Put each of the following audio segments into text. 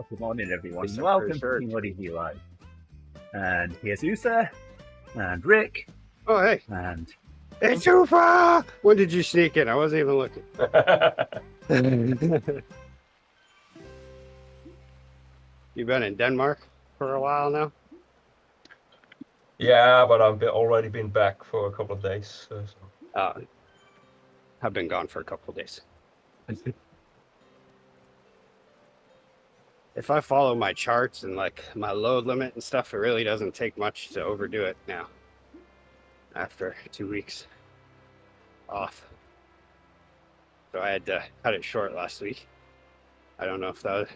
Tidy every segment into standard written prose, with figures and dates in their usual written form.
good morning, everyone. Except for Welcome to shirt. TeamODZ Live. And here's Usa, and Rick, Oh, hey. and It's Ufa! When did you sneak in? I wasn't even looking. You been in Denmark for a while now? Yeah, but already been back for a couple of days. So. I've been gone for a couple of days. If I follow my charts and like my load limit and stuff, it really doesn't take much to overdo it now. After 2 weeks off. So I had to cut it short last week. I don't know if that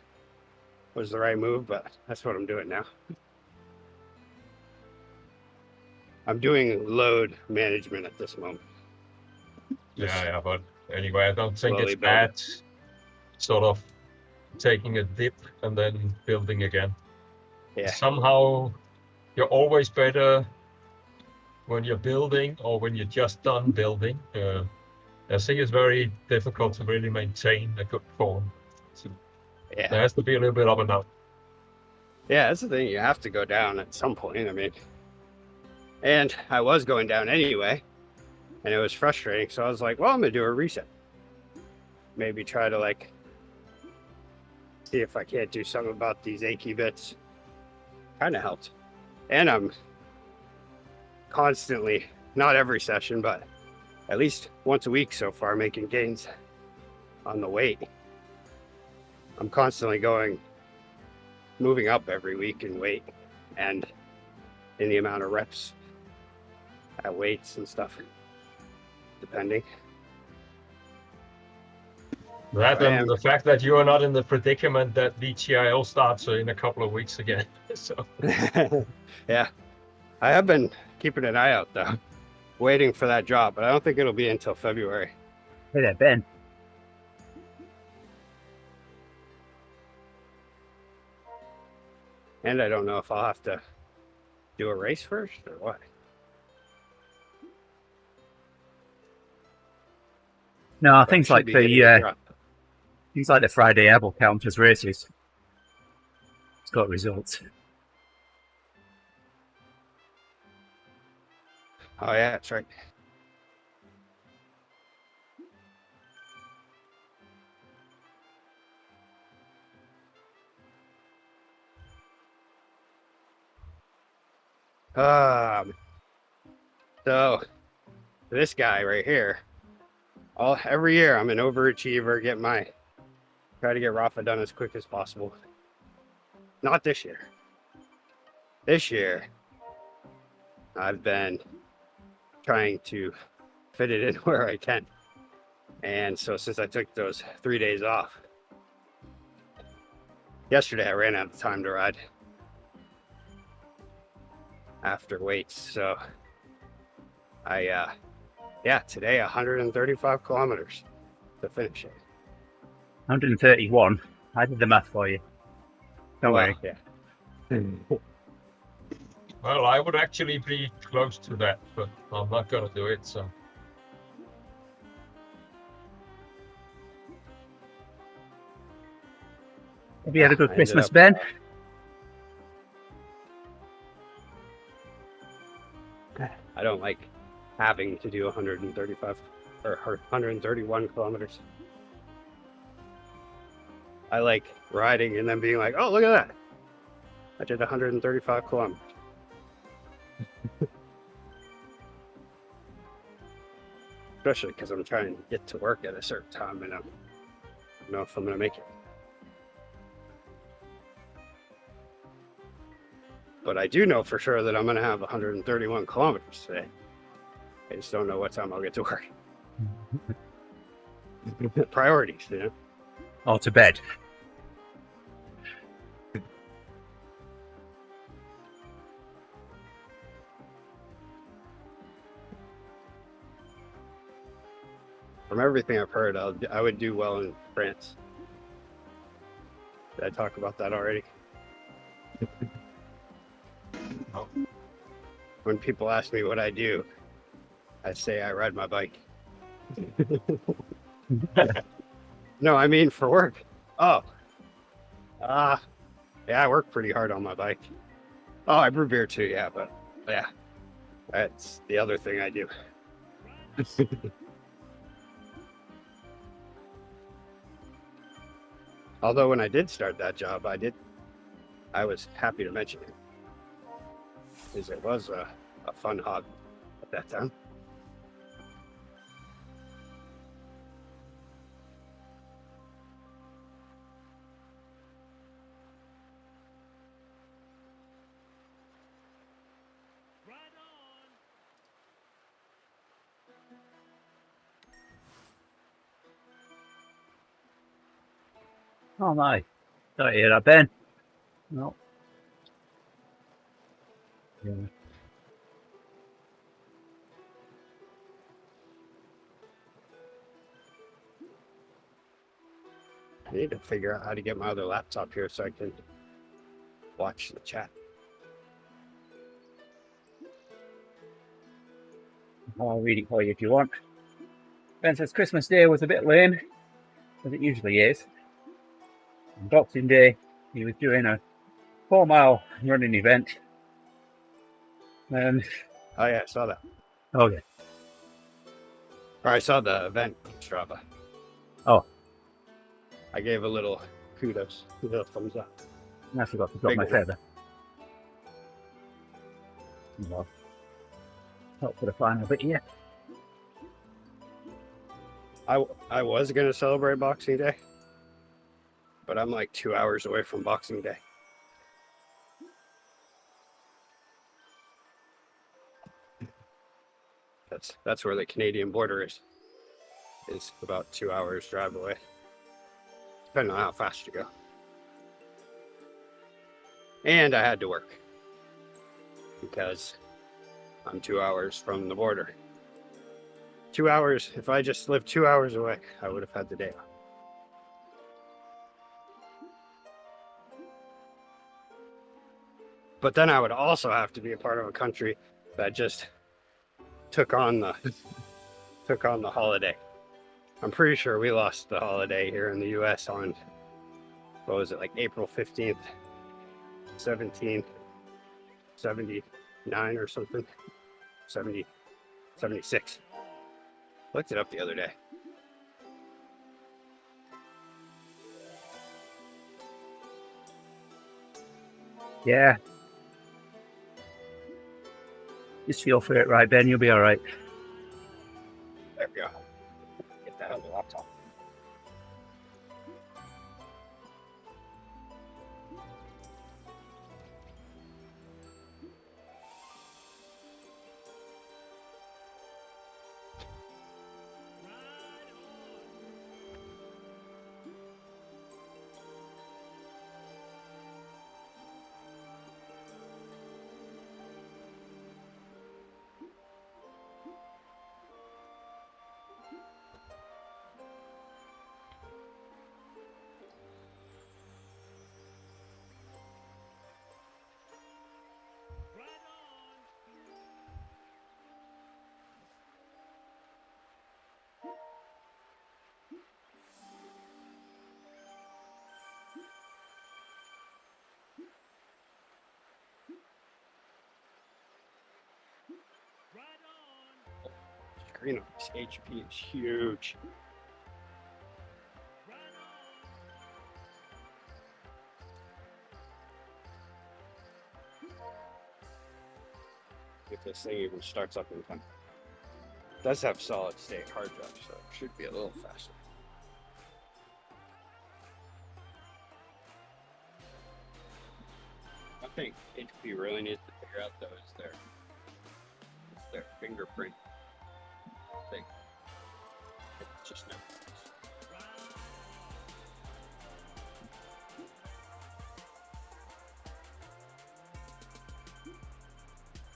was the right move, but that's what I'm doing now. I'm doing load management at this moment. Yeah, but anyway, I don't think Slowly it's bad sort of taking a dip and then building again. Yeah. Somehow you're always better when you're building or when you're just done building. I think it's very difficult to really maintain a good form. So Yeah. there has to be a little bit up and down. Yeah, that's the thing. You have to go down at some point. I mean, and I was going down anyway, and it was frustrating. So I was like, well, I'm going to do a reset. Maybe try to like see if I can't do something about these achy bits. Kind of helped. And I'm constantly, not every session, but at least once a week so far, making gains on the weight. I'm constantly moving up every week in weight and in the amount of reps at weights and stuff, depending. That and the fact that you are not in the predicament that VTIL starts in a couple of weeks again. So Yeah, I have been keeping an eye out though, waiting for that drop, but I don't think it'll be until February. hey there, Ben. And I don't know if I'll have to do a race first or what. No, things Should like be getting a drop. things like the Friday Air will count as races. It's got results. Oh yeah, that's right. So this guy right here, every year I'm an overachiever, try to get Rafa done as quick as possible. Not this year. This year, I've been trying to fit it in where I can. And so since I took those 3 days off, yesterday I ran out of time to ride after weights. So today 135 kilometers to finish it. 131. I did the math for you. Don't worry. Yeah. well, I would actually be close to that, but I'm not gonna do it. So Have you had a good I ended Christmas, up- Ben? I don't like having to do 135 or 131 kilometers. I like riding and then being like, oh, look at that. I did 135 kilometers. Especially because I'm trying to get to work at a certain time and I don't know if I'm going to make it. But I do know for sure that I'm going to have 131 kilometers today. I just don't know what time I'll get to work. Priorities, you know? Or to bed? From everything I've heard, I would do well in France. Did I talk about that already? No. When people ask me what I do, I say I ride my bike. No, I mean for work. Oh. Yeah, I work pretty hard on my bike. Oh, I brew beer too, yeah, but yeah, that's the other thing I do. Although when I did start that job, I was happy to mention it, because it was a fun hobby at that time. Oh my. Don't hear that, Ben. No. Yeah. I need to figure out how to get my other laptop here so I can watch the chat. I'll read it for you if you want. Ben says Christmas Day was a bit lame, as it usually is. On Boxing Day, he was doing a 4-mile running event. And Oh yeah, I saw that. oh yeah. Or I saw the event on Strava. Oh, I gave a little kudos, a little thumbs up. I forgot to drop Big my one. feather. Well, not for the final bit yet. I was gonna celebrate Boxing Day, but I'm like 2 hours away from Boxing Day. That's where the Canadian border is. It's about 2 hours drive away, depending on how fast you go. And I had to work because I'm 2 hours from the border. 2 hours. If I just lived 2 hours away, I would have had the day off. But then I would also have to be a part of a country that just took on the holiday. I'm pretty sure we lost the holiday here in the US on, what was it, like April 15th, 1779 or something. 76. Looked it up the other day. Yeah. Just feel for it, right, Ben? You'll be all right. There we go. Get that on the laptop. Screen on this HP is huge. If this thing even starts up in time. It does have solid state hard drive, so it should be a little faster. I think HP really needs to figure out though is their fingerprint thing. It just never works.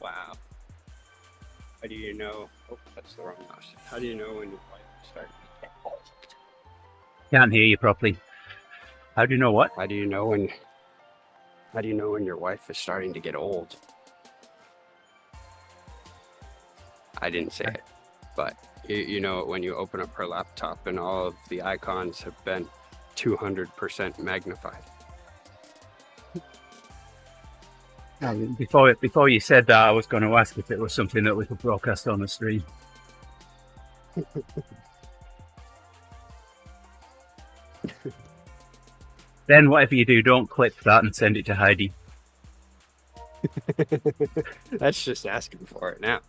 Wow. How do you know? Oh, that's the wrong mouse. How do you know when your wife is starting to get old? Can't hear you properly. How do you know what? How do you know when your wife is starting to get old? I didn't say it, but you know it when you open up her laptop and all of the icons have been 200% magnified. Before you said that, I was going to ask if it was something that we could broadcast on the stream. Then whatever you do, don't clip that and send it to Heidi. That's just asking for it now.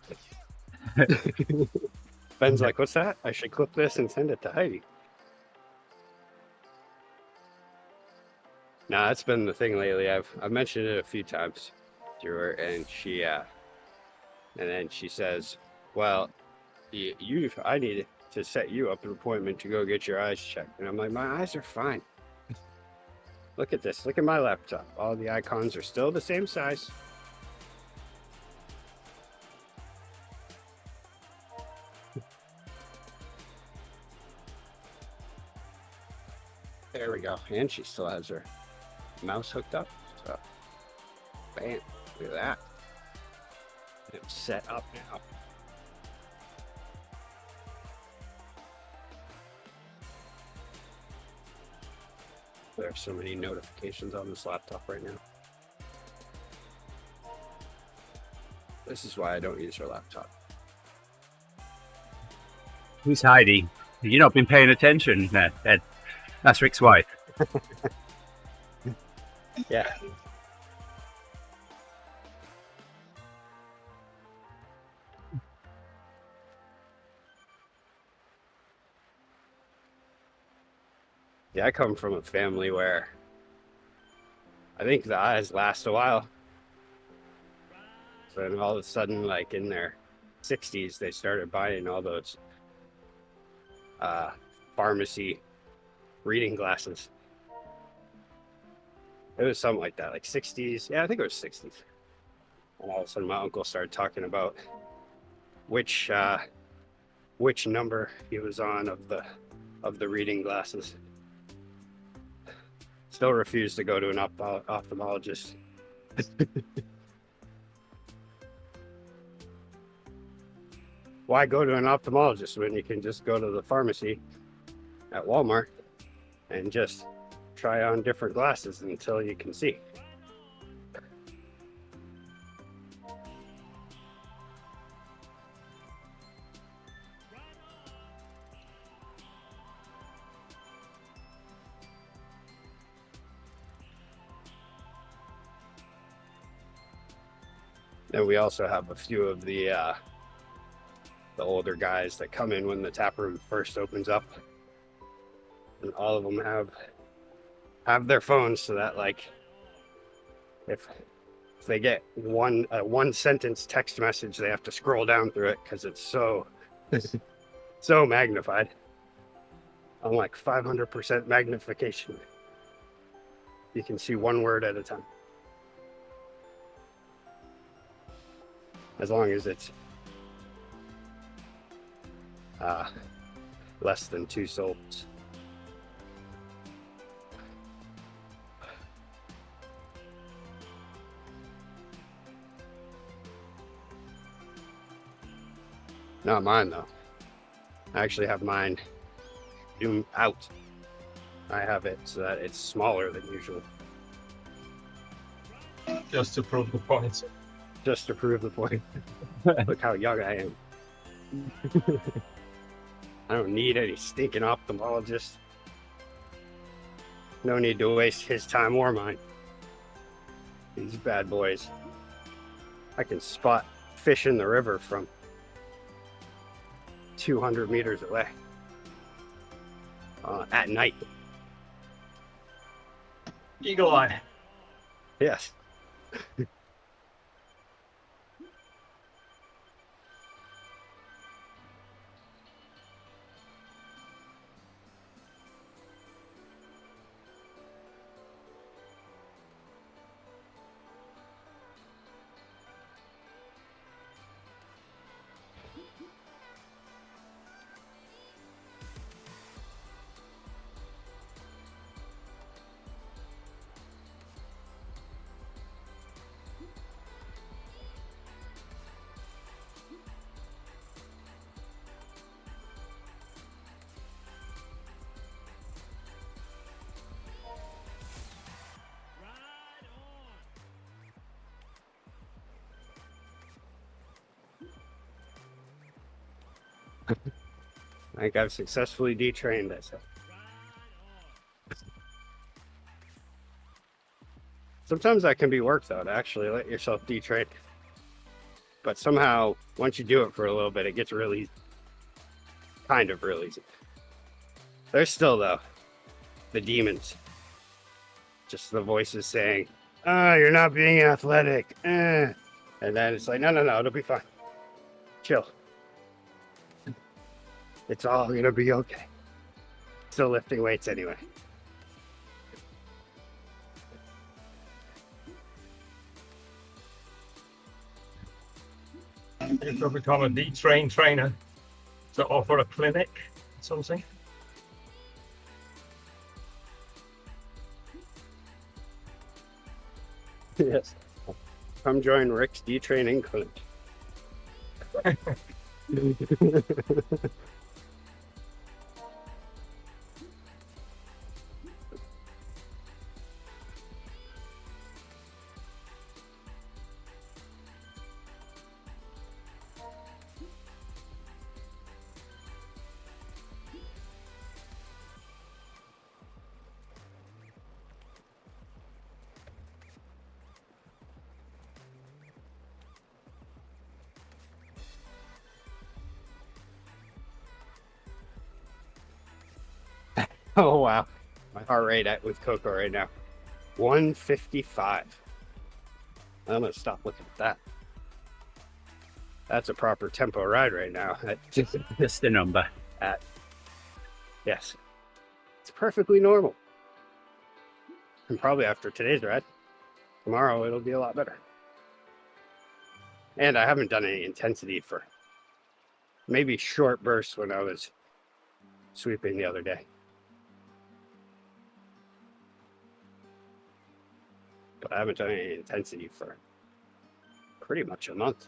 Ben's like, what's that? I should clip this and send it to Heidi. No, that's been the thing lately. I've mentioned it a few times to her, and then she says, well, I need to set you up an appointment to go get your eyes checked. And I'm like, my eyes are fine. Look at this. Look at my laptop. All the icons are still the same size. There we go. And she still has her mouse hooked up. So, bam. Look at that. It's set up now. There are so many notifications on this laptop right now. This is why I don't use her laptop. Who's Heidi? You've not been paying attention, Ed. That's Rick's wife. Yeah. Yeah, I come from a family where I think the eyes last a while. So then all of a sudden, like in their 60s, they started buying all those pharmacy reading glasses. It was something like that, like 60s. Yeah, I think it was 60s. And all of a sudden, my uncle started talking about which number he was on of the reading glasses. Still refuse to go to an ophthalmologist. Why go to an ophthalmologist when you can just go to the pharmacy at Walmart and just try on different glasses until you can see? And we also have a few of the older guys that come in when the tap room first opens up, and all of them have their phones, so that like if they get one sentence text message, they have to scroll down through it because it's so magnified. On like 500% magnification, you can see one word at a time, as long as it's less than 2 syllables. Not mine though. I actually have mine zoomed out. I have it so that it's smaller than usual. Just to prove the point. Just to prove the point. Look how young I am. I don't need any stinking ophthalmologist. No need to waste his time or mine. These bad boys. I can spot fish in the river from 200 meters away at night. Eagle eye. Yes. I think I've successfully detrained it. Sometimes that can be work though, to actually let yourself detrain. But somehow, once you do it for a little bit, it gets really easy. Kind of real easy. There's still, though, the demons. Just the voices saying, "Oh, you're not being athletic." And then it's like, no, it'll be fine. Chill. It's all gonna be okay. Still lifting weights anyway. You could become a detrained trainer to offer a clinic or something. Yes. Come join Rick's detraining clinic. Oh wow, my heart rate with Coco right now, 155. I'm gonna stop looking at that. That's a proper tempo ride right now. Just a number. Yes, it's perfectly normal. And probably after today's ride, tomorrow it'll be a lot better. And I haven't done any intensity for maybe short bursts when I was sweeping the other day. But I haven't done any intensity for pretty much a month.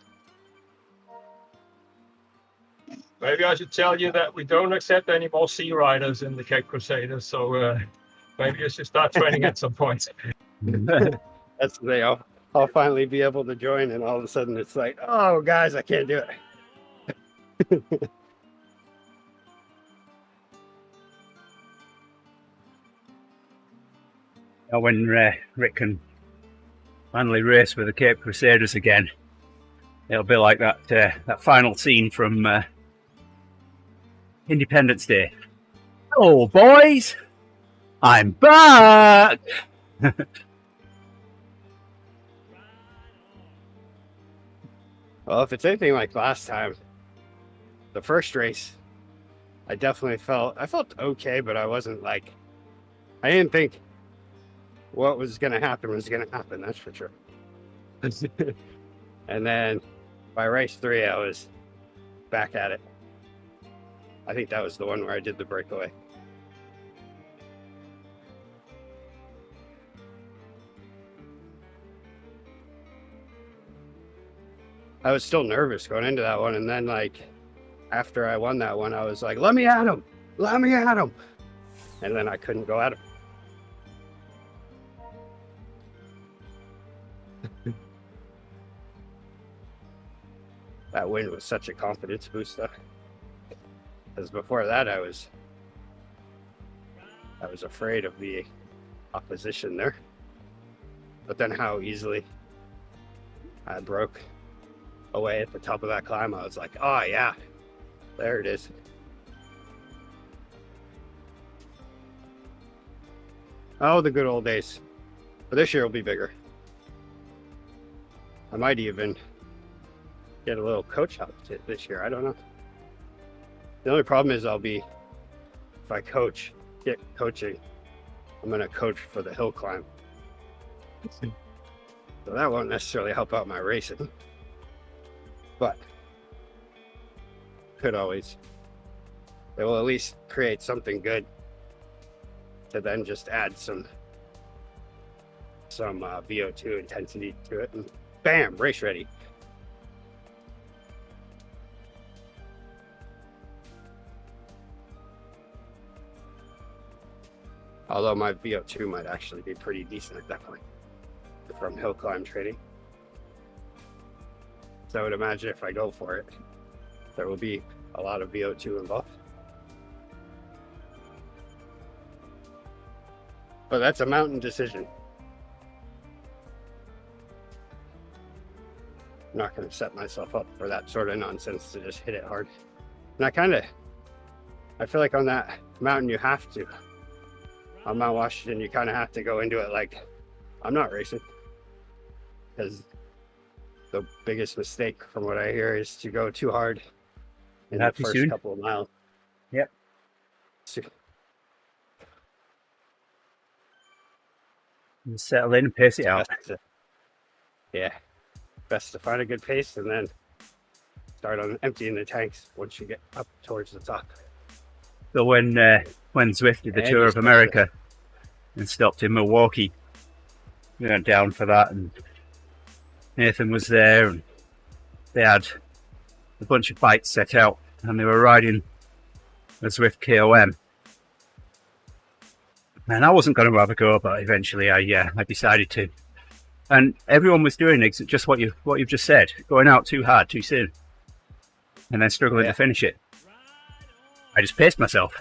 Maybe I should tell you that we don't accept any more sea riders in the Cape Crusaders, so maybe you should start training at some point. That's the day I'll finally be able to join, and all of a sudden it's like, oh guys, I can't do it. When Rick can finally race with the Cape Crusaders again, it'll be like that final scene from Independence Day. Hello, boys! I'm back! Well, if it's anything like last time, the first race, I definitely felt okay, but I wasn't like, I didn't think what was going to happen was going to happen, that's for sure. And then by race 3, I was back at it. I think that was the one where I did the breakaway. I was still nervous going into that one, and then like after I won that one, I was like, let me at him, and then I couldn't go at him. That win was such a confidence booster, because before that I was afraid of the opposition there, but then how easily I broke away at the top of that climb, I was like, oh yeah, there it is. Oh, the good old days. But this year will be bigger. I might even get a little coach help this year. I don't know. The only problem is if I get coaching, I'm going to coach for the hill climb. So that won't necessarily help out my racing. But it will at least create something good to then just add some VO2 intensity to it, and bam, race ready. Although my VO2 might actually be pretty decent at that point from hill climb training. So I would imagine if I go for it, there will be a lot of VO2 involved. But that's a mountain decision. I'm not going to set myself up for that sort of nonsense to just hit it hard. And I feel like on that mountain you have to. On Mount Washington, you kind of have to go into it like, I'm not racing. Because the biggest mistake from what I hear is to go too hard in the first couple of miles. Yep. And settle in and pace it out. Best to find a good pace and then start on emptying the tanks once you get up towards the top. So when Zwift did the Tour of America and stopped in Milwaukee, we went down for that, and Nathan was there, and they had a bunch of bikes set out, and they were riding a Zwift KOM. And I wasn't going to have a go, but eventually I decided to. And everyone was doing just what you've just said, going out too hard too soon, and then struggling to finish it. I just paced myself.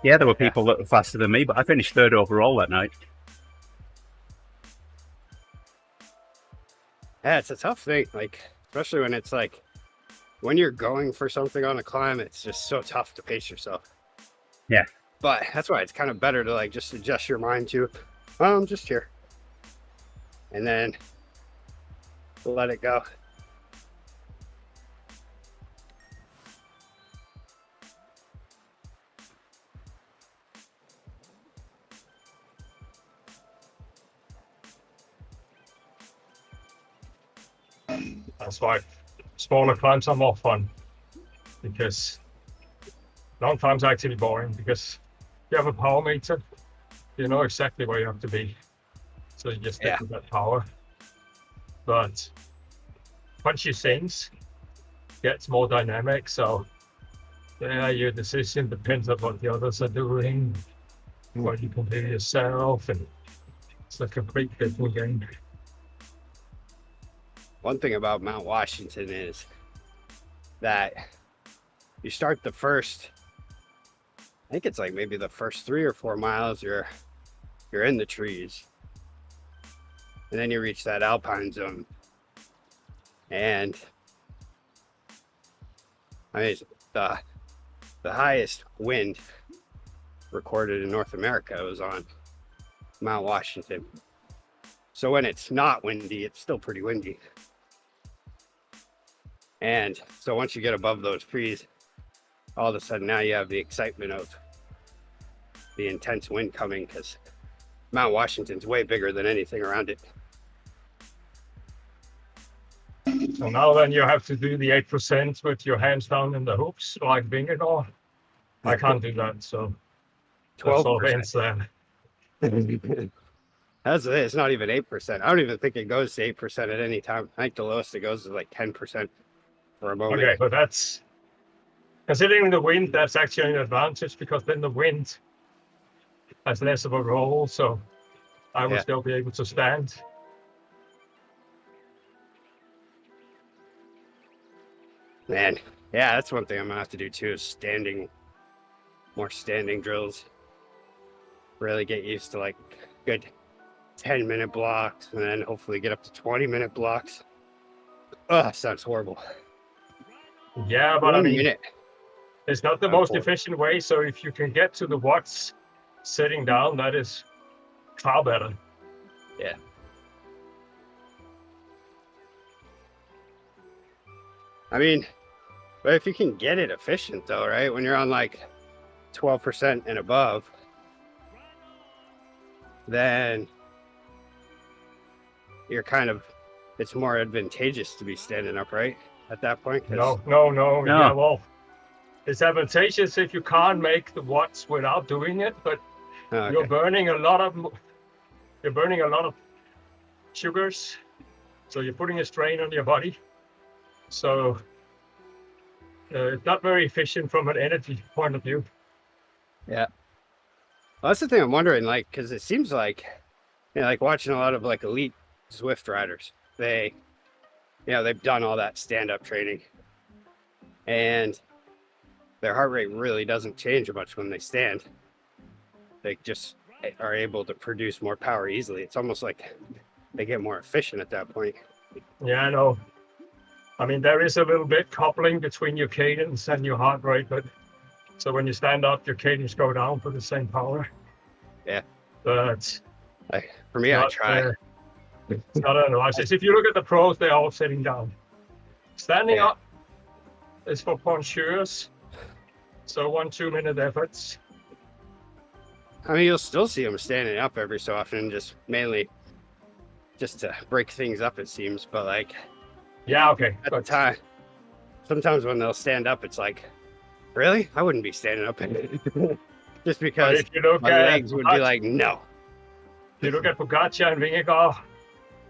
Yeah, there were people that were faster than me, but I finished third overall that night. Yeah, it's a tough thing, like, especially when it's like, when you're going for something on a climb, it's just so tough to pace yourself. Yeah. But that's why it's kind of better to like just adjust your mind to, well, I'm just here. And then let it go. That's why smaller climbs are more fun, because long climbs are actually boring, because you have a power meter, you know exactly where you have to be, so you just stick with that power. But punchy things gets more dynamic, so your decision depends on what the others are doing, what you can do yourself, and it's a complete different game. One thing about Mount Washington is that you start the first, I think it's like maybe the first 3 or 4 miles, you're in the trees. And then you reach that alpine zone. And I mean, the highest wind recorded in North America was on Mount Washington. So when it's not windy, it's still pretty windy. And so once you get above those trees, all of a sudden now you have the excitement of the intense wind coming, because Mount Washington's way bigger than anything around it. So now then you have to do the 8% with your hands down in the hoops, like Vingegaard. I can't do that, so 12%. It's not even 8%. I don't even think it goes to 8% at any time. I think the lowest it goes is like 10% for a moment. Okay, but that's, considering the wind, that's actually an advantage, because then the wind has less of a role, so I will still be able to stand. Man, yeah, that's one thing I'm gonna have to do too, is more standing drills. Really get used to like good 10-minute blocks, and then hopefully get up to 20-minute blocks. Oh, sounds horrible. Yeah, but I mean, it's not the most efficient way, so if you can get to the watts sitting down, that is far better. Yeah. I mean, but if you can get it efficient though, right? When you're on like 12% and above, then you're kind of, it's more advantageous to be standing up, right? At that point? No. Yeah, well, it's advantageous if you can't make the watts without doing it, but you're burning a lot of sugars, so you're putting a strain on your body. So it's not very efficient from an energy point of view. Yeah. Well, that's the thing I'm wondering, like, because it seems like, like watching a lot of like elite Zwift riders, they've done all that stand-up training. and their heart rate really doesn't change much when they stand. They just are able to produce more power easily. It's almost like they get more efficient at that point. Yeah, I know. I mean, there is a little bit coupling between your cadence and your heart rate, but so when you stand up, your cadence go down for the same power. Yeah. But for me, I try. It's not an analysis. If you look at the pros, they're all sitting down. Standing up is for punchers. So 1-2 minute efforts. I mean, you'll still see them standing up every so often, just mainly just to break things up, it seems. But like, yeah, okay. At the time, sometimes when they'll stand up, it's like, really? I wouldn't be standing up. Just because if you look my legs would be like, no. If you look at Pogacar and Vingegaard,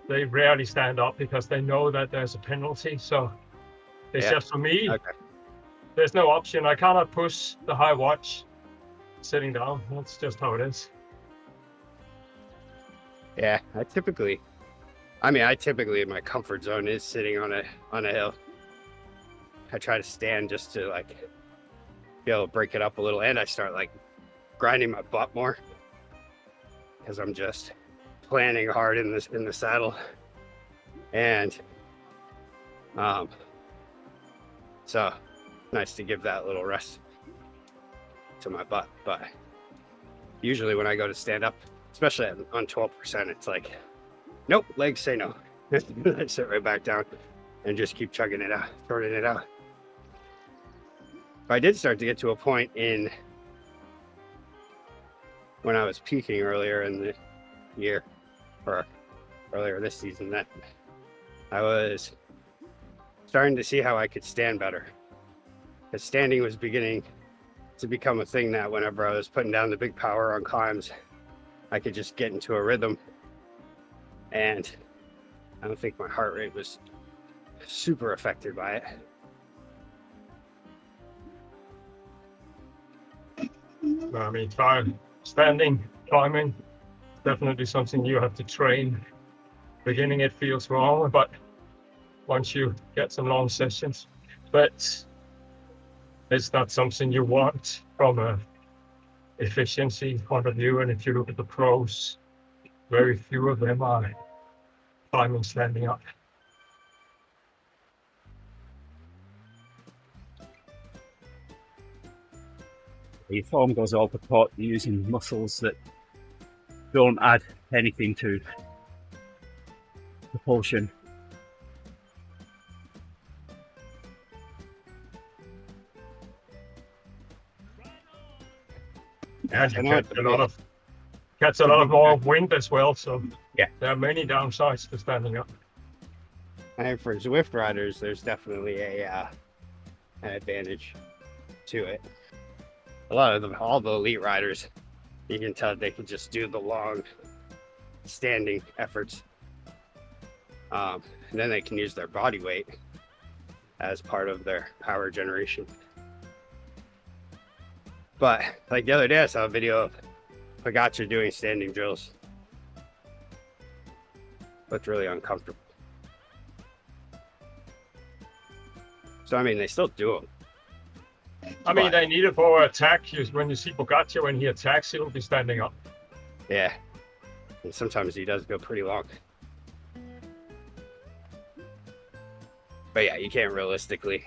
they rarely stand up because they know that there's a penalty. So it's just for me, there's no option. I cannot push the high watch sitting down. That's just how it is. Yeah, I typically my comfort zone is sitting on a hill. I try to stand just to like be able to break it up a little, and I start like grinding my butt more because I'm just planning hard in the saddle, and so nice to give that little rest to my butt. But usually when I go to stand up, especially on 12%, it's like, nope, legs say no. I sit right back down and just keep chugging it out, sorting it out. But I did start to get to a point in when I was peaking earlier in the year, or earlier this season, that I was starting to see how I could stand better. Because standing was beginning to become a thing that whenever I was putting down the big power on climbs, I could just get into a rhythm. And I don't think my heart rate was super affected by it. I mean, standing, climbing, definitely something you have to train. Beginning it feels wrong, but once you get some long sessions, but it's not something you want from a efficiency point of view. And if you look at the pros, very few of them are climbing standing up. The form goes all purport using muscles that don't add anything to propulsion. And you catch a lot of more wind as well, so yeah, there are many downsides to standing up. And for Zwift riders, there's definitely an advantage to it. A lot of them, all the elite riders, you can tell they can just do the long standing efforts. And then they can use their body weight as part of their power generation. But like the other day, I saw a video of Pogacar doing standing drills. Looked really uncomfortable. So, I mean, they still do them. I mean, they need it for attack. When you see Pogacar, when he attacks, he'll be standing up. Yeah. And sometimes he does go pretty long. But yeah, you can't realistically.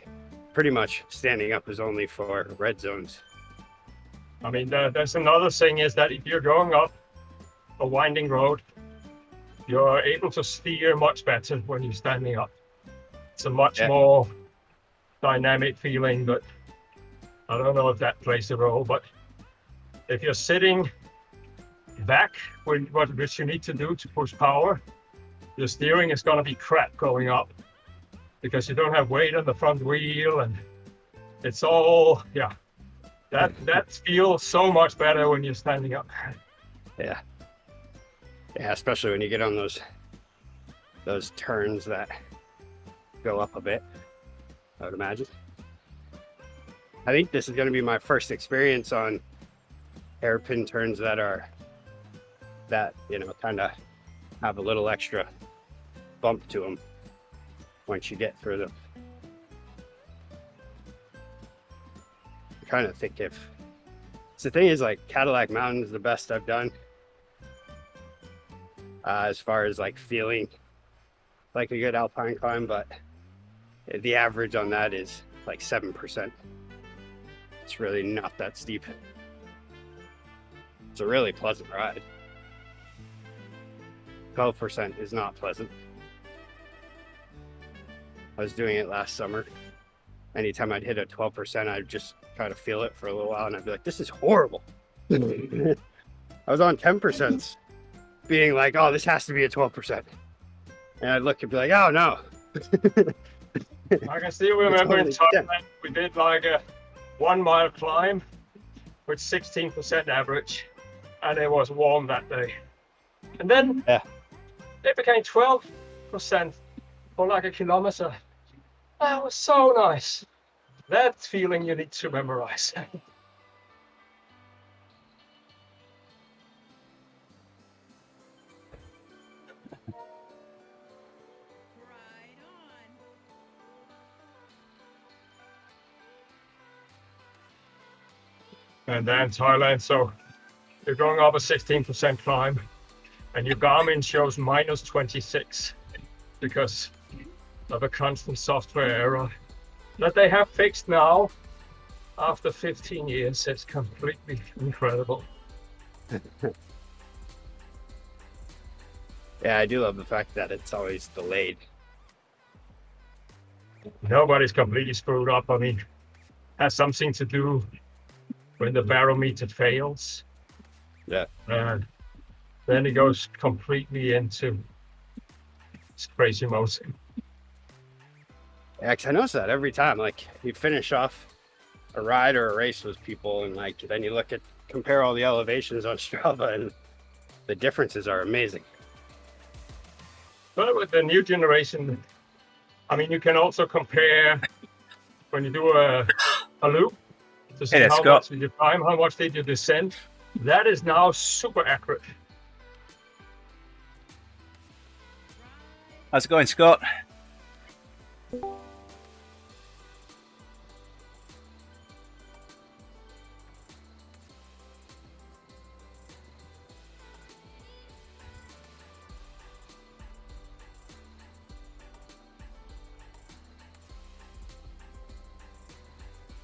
Pretty much standing up is only for red zones. I mean, there's another thing is that if you're going up a winding road, you're able to steer much better when you're standing up. It's a much more dynamic feeling, but I don't know if that plays a role. But if you're sitting back, which you need to do to push power, your steering is going to be crap going up because you don't have weight on the front wheel, and it's all, that feels so much better when you're standing up. Yeah, especially when you get on those turns that go up a bit, I would imagine. I think this is going to be my first experience on hairpin turns that kind of have a little extra bump to them once you get through them. trying to think if the thing is, like, Cadillac Mountain is the best I've done as far as like feeling like a good alpine climb, but the average on that is like 7%. It's really not that steep. It's a really pleasant ride. 12% is not pleasant. I was doing it last summer. Anytime I'd hit a 12%, I'd just try to feel it for a little while, and I'd be like, this is horrible. I was on 10%, being like, oh, this has to be a 12%. And I'd look and be like, oh, no. I can still remember in Thailand, we did like a 1 mile climb with 16% average, and it was warm that day. And then it became 12% for like a kilometer. That was so nice. That feeling you need to memorize. And then Thailand, so you're going up a 16% climb, and your Garmin shows minus 26 because of a constant software error that they have fixed now after 15 years. It's completely incredible. Yeah, I do love the fact that it's always delayed. Nobody's completely screwed up. I mean, has something to do when the barometer fails. Yeah. And then it goes completely into crazy mode. Yeah, 'cause I notice that every time, like, you finish off a ride or a race with people, and like then you compare all the elevations on Strava, and the differences are amazing. But with the new generation, I mean, you can also compare when you do a loop to see how much did you climb, how much did you descend. That is now super accurate. How's it going, Scott?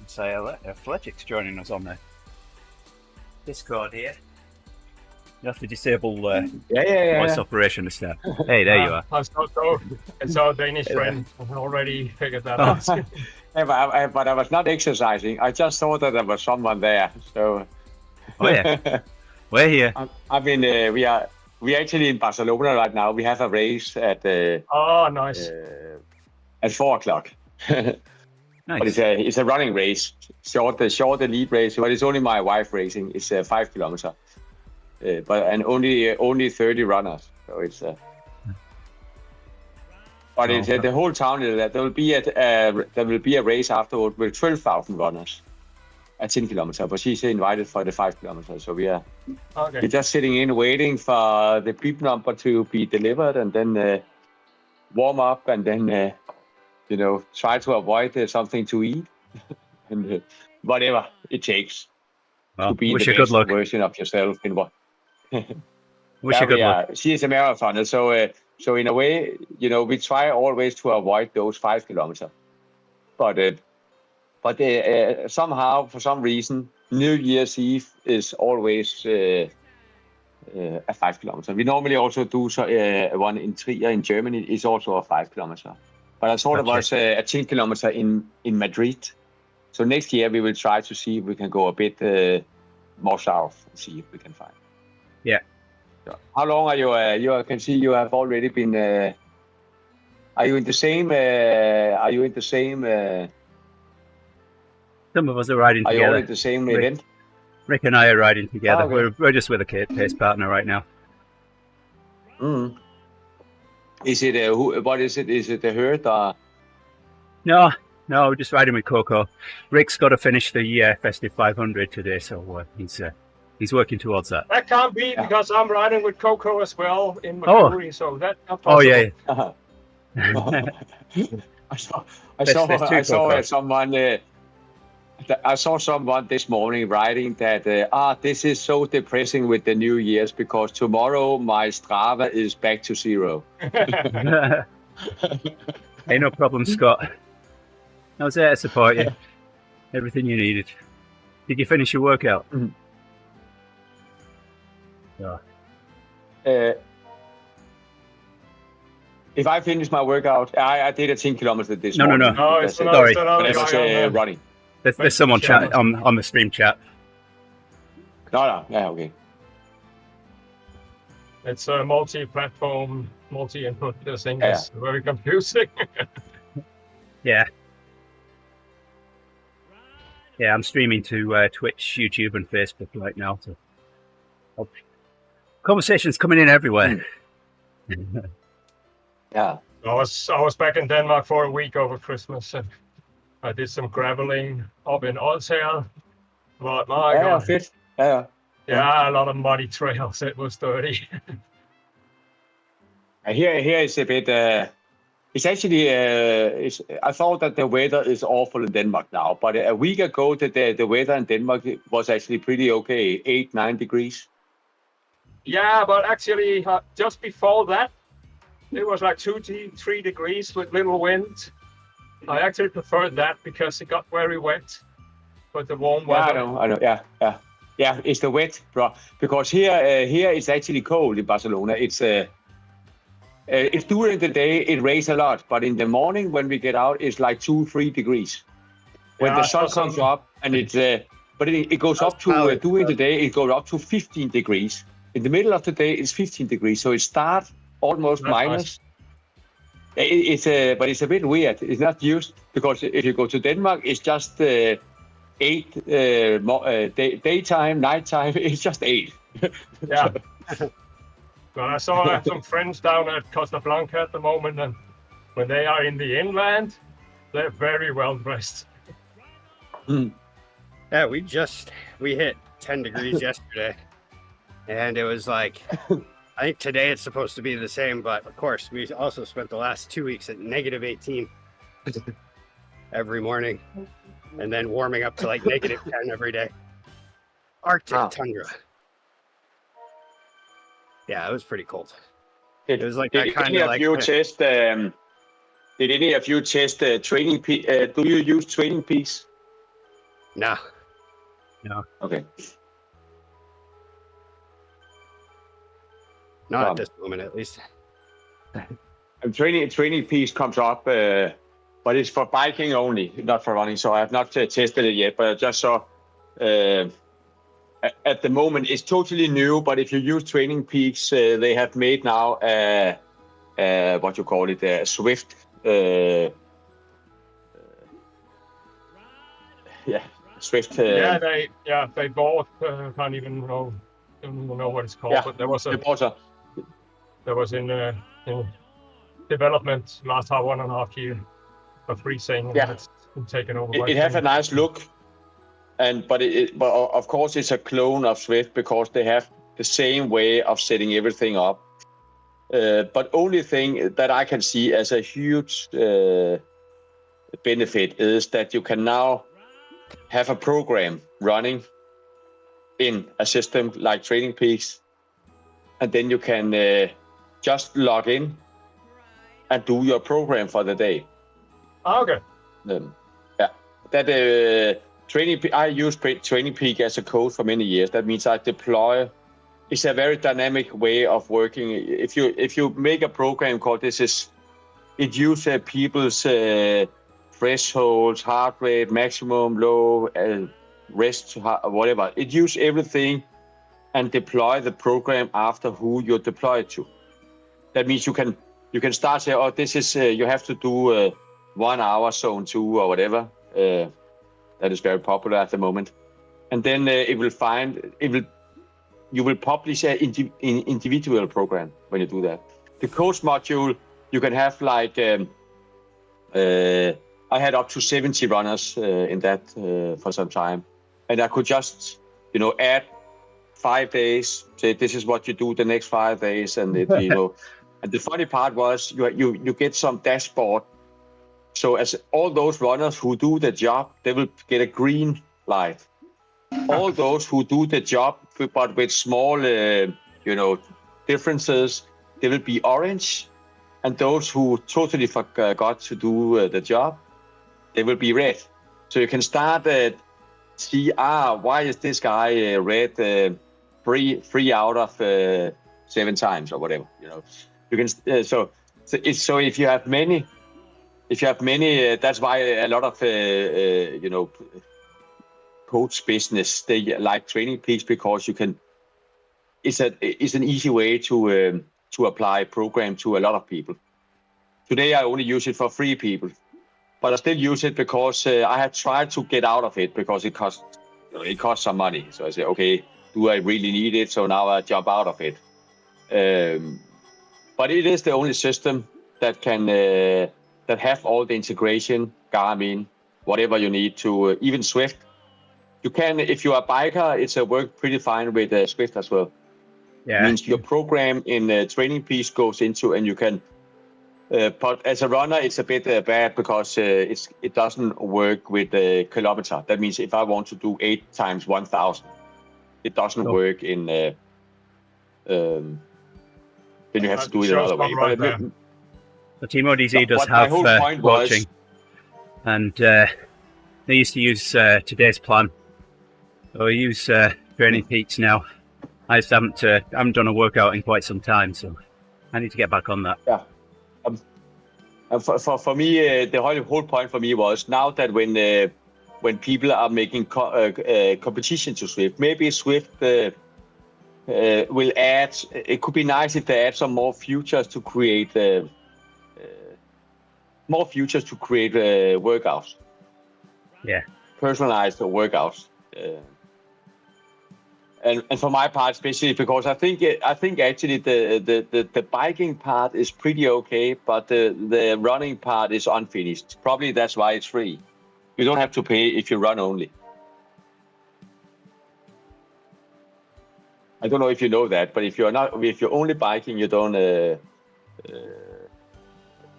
So Fletchik's joining us on the Discord here. You have to disable voice operation to start. Hey, there you are. It's our Danish friend. I've already figured that out. Yeah, but I was not exercising. I just thought that there was someone there. So. Oh yeah, we're here. I mean, we are actually in Barcelona right now. We have a race at nice at 4 o'clock. Nice. But it's a running race, short elite race. But it's only my wife racing. It's 5 kilometers, and only 30 runners. So it's. But it's the whole town is that there will be a race afterward with 12,000 runners at 10 kilometers. But she's invited for the 5 kilometers. So we're just sitting in waiting for the beep number to be delivered, and then warm up, and then. Try to avoid something to eat, and whatever it takes to be the best version of yourself. Wish you good luck. She is a marathoner, so in a way, we try always to avoid those 5 kilometers. But somehow, for some reason, New Year's Eve is always a 5 kilometer. We normally also do one in Trier in Germany. It's also a 5 kilometer. But I thought it was a 10 kilometer in Madrid. So next year we will try to see if we can go a bit more south and see if we can find. Yeah. So how long are you? I can see you have already been. Are you in the same? Some of us are riding together. Are you all at the same event? Rick and I are riding together. We're just with a pace partner right now. Mm. Is it what is it? Is it the herd or? No, we're just riding with Coco. Rick's got to finish the Festive 500 today, so he's working towards that. That can't be because I'm riding with Coco as well in Missouri, so that's not possible. Oh yeah. I saw someone. I saw someone this morning writing that this is so depressing with the New Year's because tomorrow my Strava is back to 0. Hey, no problem, Scott. I was there to support you. Everything you needed. Did you finish your workout? Yeah. If I finish my workout, I did a 10 kilometers this No. morning. No, it's Sorry. another But it guy was on there. running. There's someone chat on the stream chat. No. Yeah, okay. It's a multi-platform, multi-input. This thing Yeah. is very confusing. Yeah. Yeah, I'm streaming to Twitch, YouTube, and Facebook right now. So conversations coming in everywhere. Yeah. I was back in Denmark for a week over Christmas, and I did some graveling up in Odsherred. But my God, Fit. Yeah. yeah, a lot of muddy trails. It was dirty. Here is a bit. It's actually. I thought that the weather is awful in Denmark now, but a week ago, the weather in Denmark was actually pretty okay. 8-9 degrees. Yeah, but actually, just before that, it was like 2-3 degrees with little wind. I actually preferred that because it got very wet with the warm weather. Yeah, I know. Yeah. It's the wet, bro. Because here it's actually cold in Barcelona. It's during the day it rains a lot, but in the morning when we get out, it's like 2-3 degrees. When the sun comes up and but it goes up to during the day it goes up to 15 degrees. In the middle of the day it's 15 degrees, so it starts almost minus. Nice. But it's a bit weird. It's not used because if you go to Denmark, it's just 8 daytime, nighttime. It's just 8. Yeah. Well, I saw some friends down at Costa Blanca at the moment, and when they are in the inland, they're very well dressed. Yeah, we hit 10 degrees yesterday, and it was like, I think today it's supposed to be the same, but of course we also spent the last 2 weeks at -18 every morning, and then warming up to like -10 every day. Arctic tundra. Yeah, it was pretty cold. It was like that kind of like. Did any of you test training? Do you use training peaks? No. Okay. Not at this moment, at least. And training piece comes up, but it's for biking only, not for running. So I have not tested it yet, but I just saw. At the moment, it's totally new. But if you use Training Peaks, they have made now what you call it, Swift. Swift. They bought. Can't even know what it's called. Yeah, but there was in development last 1.5 years for free saying it's been taken over. It has a nice look. But of course it's a clone of Swift because they have the same way of setting everything up. But only thing that I can see as a huge benefit is that you can now have a program running in a system like Training Peaks, and then you can just log in and do your program for the day. Okay. I use Training Peak as a code for many years. That means I deploy. It's a very dynamic way of working. If you make a program called this, it uses people's thresholds, heart rate, maximum, low, rest, whatever. It uses everything and deploy the program after who you deploy it to. That means you can start say, this is you have to do 1 hour zone 2 or whatever. That is very popular at the moment, and then you will publish an individual program when you do that. The coach module you can have like I had up to 70 runners in that for some time, and I could just add 5 days. Say this is what you do the next 5 days, and and the funny part was you get some dashboard So as all those runners who do the job, they will get a green light. All those who do the job, but with small, differences, they will be orange. And those who totally forgot to do the job, they will be red. So you can start see, why is this guy red 3 out of 7 times or whatever, You can so if you have many, that's why a lot of coach business, they like Training Peaks, because you can. It's an easy way to apply program to a lot of people. Today I only use it for 3 people, but I still use it because I have tried to get out of it because it costs some money. So I say, okay, do I really need it? So now I jump out of it. But it is the only system that can that have all the integration, Garmin, whatever you need to, even Swift. You can, if you're a biker, it's work pretty fine with Swift as well. Yeah. It means your program in Training Piece goes into, and you can. But as a runner, it's a bit bad because it doesn't work with the kilometer. That means if I want to do 8 times 1,000, it doesn't work in. Then you have to do it another way. Right, the TeamODZ does my have whole point watching, and they used to use today's plan. So I use Training Peaks now. I just haven't done a workout in quite some time, so I need to get back on that. Yeah. For me, the whole point for me was now that when people are making competition to Swift, maybe Swift will add. It could be nice if they add some more features to create workouts. Yeah. Personalized workouts. And for my part, especially because I think actually the biking part is pretty okay, but the running part is unfinished. Probably that's why it's free. You don't have to pay if you run only. I don't know if you know that, but if you're only biking, you don't.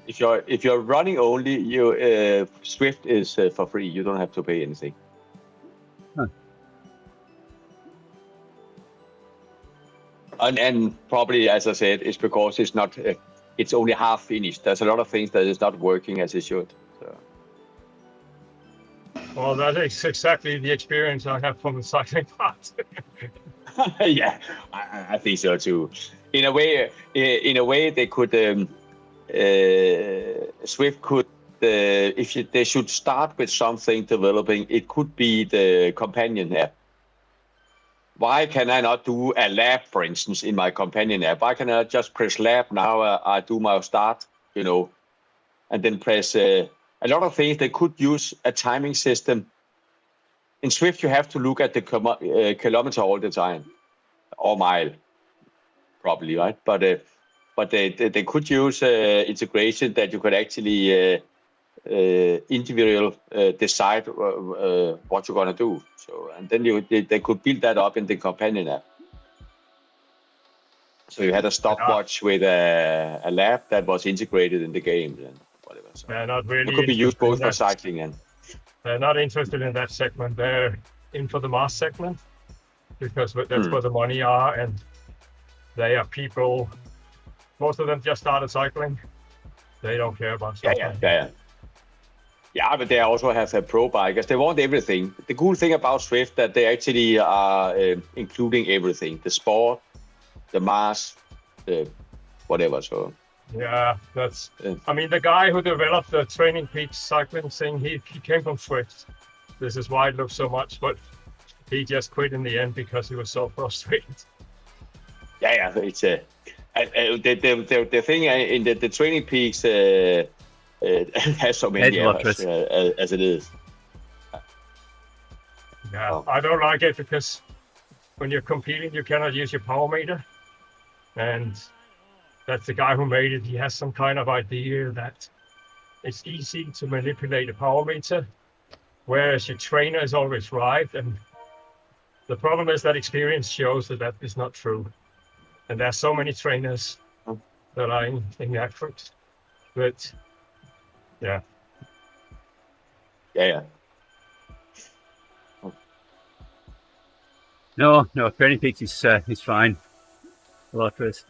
If you're running only, Swift is for free. You don't have to pay anything. Huh. And probably, as I said, it's because it's not. It's only half finished. There's a lot of things that is not working as it should. So. Well, that is exactly the experience I have from the cycling part. Yeah, I think so too. In a way, they could. Swift could. They should start with something developing. It could be the companion app. Why can I not do a lap, for instance, in my companion app? Why can I just press lap now? I do my start, and then press a lot of things. They could use a timing system. In Swift, you have to look at the kilometer all the time, or mile, probably, right? But they could use integration that you could actually individual decide what you're gonna do. So, and then they could build that up in the companion app. So you had a stopwatch with a lap that was integrated in the game and whatever. So They're not really. It could be used both for cycling and. They're not interested in that segment. They're in for the mass segment because that's where the money are, and they are people. Most of them just started cycling. They don't care about cycling. Yeah, but they also have pro bikers. They want everything. The cool thing about Swift that they actually are including everything: the sport, the mass, the whatever. So. Yeah, that's. I mean, the guy who developed the Training Peaks cycling thing, he came from Swift. This is why it looks so much, but he just quit in the end because he was so frustrated. Yeah, it's the thing in the Training Peaks has so many errors as it is. Yeah, I don't like it because when you're competing, you cannot use your power meter, and that's the guy who made it. He has some kind of idea that it's easy to manipulate a power meter, whereas your trainer is always right. And the problem is that experience shows that is not true. And there's so many trainers that are inaccurate. But yeah, Yeah. No, Training Peaks is fine. A lot for us.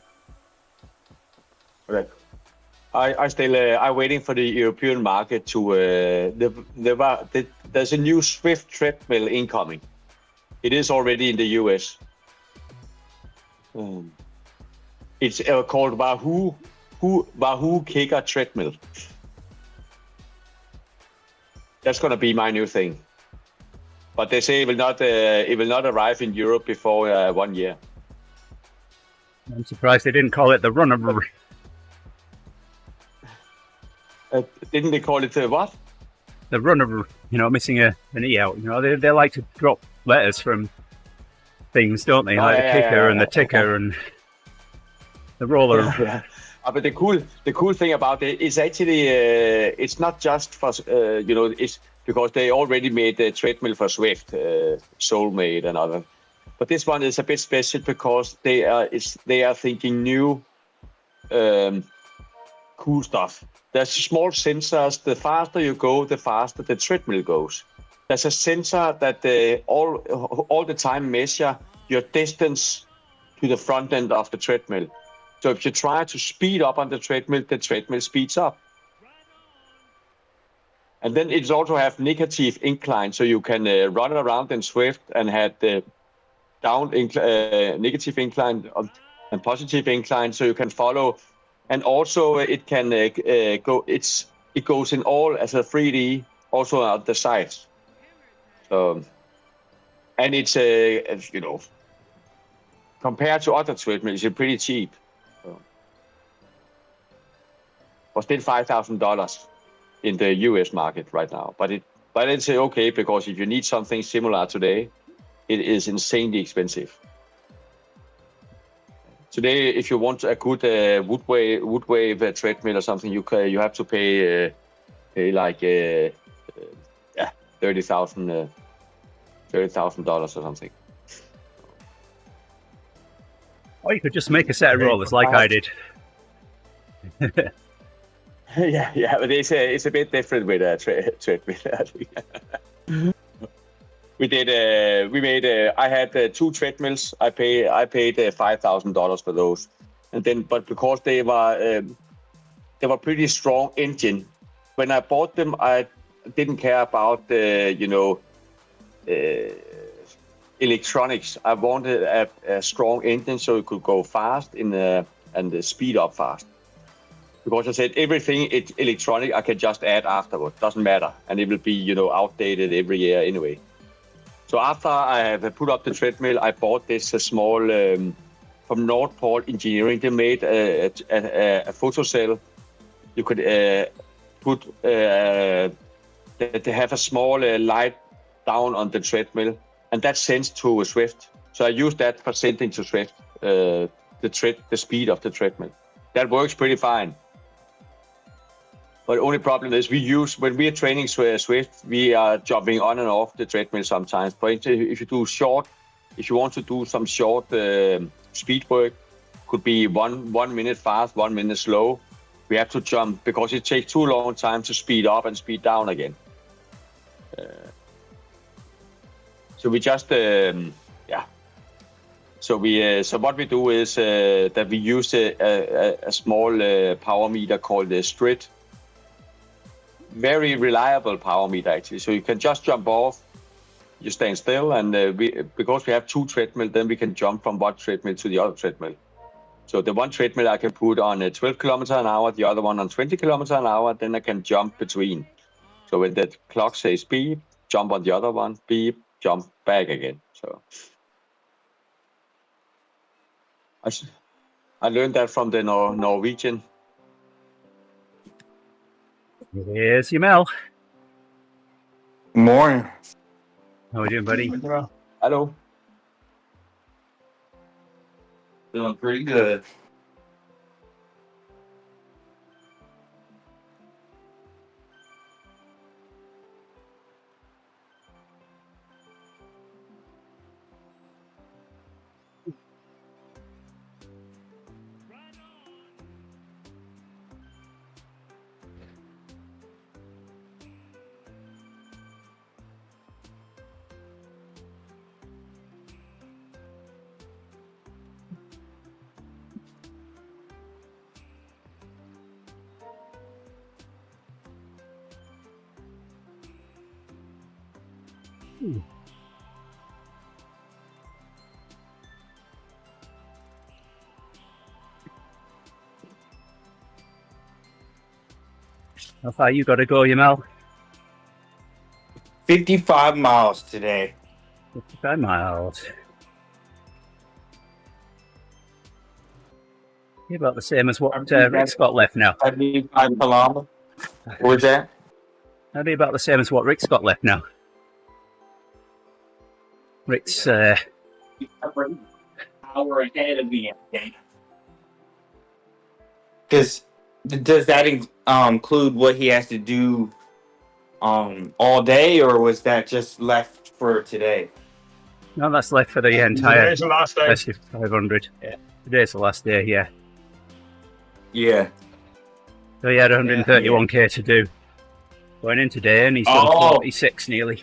Okay. I still I'm waiting for the European market to there's a new Swift treadmill incoming. It is already in the US. It's called Wahoo Kicker treadmill. That's gonna be my new thing. But they say it will not arrive in Europe before 1 year. I'm surprised they didn't call it the runner. Didn't they call it what? The runner, missing an E out. They like to drop letters from things, don't they? Like the kicker and the ticker and the roller. Yeah. But the cool thing about it is actually it's not just for it's because they already made the treadmill for Swift, Soulmate and other. But this one is a bit special because they are thinking new cool stuff. There's small sensors. The faster you go, the faster the treadmill goes. There's a sensor that all the time measure your distance to the front end of the treadmill. So if you try to speed up on the treadmill speeds up. And then it also have negative incline, so you can run around in Swift and have the negative incline and positive incline, so you can follow. And also it can go. It goes in all as a 3D, also on the sides. And it's compared to other treadmills, it's pretty cheap. For still $5,000 in the US market right now, but it's okay because if you need something similar today, it is insanely expensive. Today, if you want a good wood wave treadmill or something, you have to pay like $30,000 or something. Or you could just make a set of rollers like I did. Yeah, but it's a bit different with a treadmill. I had 2 treadmills. I paid $5,000 for those, but because they were pretty strong engine. When I bought them, I didn't care about electronics. I wanted a strong engine so it could go fast and speed up fast. Because I said everything it's electronic, I can just add afterward. Doesn't matter, and it will be outdated every year anyway. So after I have put up the treadmill, I bought this small from Northport Engineering. They made a photocell. You could put they have a small light down on the treadmill, and that sends to Swift. So I use that for sending to Swift the speed of the treadmill. That works pretty fine. But the only problem is when we are training Swift, we are jumping on and off the treadmill sometimes. But if you want to do some short speed work, could be one minute fast, 1 minute slow. We have to jump because it takes too long time to speed up and speed down again. So we just So what we do is that we use a small power meter called the Strit. Very reliable power meter actually. So you can just jump off, you stand still, and because we have 2 treadmills, then we can jump from one treadmill to the other treadmill. So the one treadmill I can put on 12 kilometers an hour, the other one on 20 kilometers an hour, then I can jump between. So when the clock says beep, jump on the other one, beep, jump back again. So I learned that from the Norwegian. Here's your Mel. Morning. How are you doing, buddy? Hello. Feeling pretty good. How far you got to go, Yamal? 55 miles today. 55 miles. You're about the same as what Rick's got left now. 75 kilometers. What was that? That'd be about the same as what Rick's got left now. Rick's Hour ahead of me. Does that include what he has to do all day, or was that just left for today? no, that's left for the entire Today's the last day. Festive 500. Yeah. Today's the last day, yeah. Yeah. So he had 131k to do going in today, and he's done 46 nearly.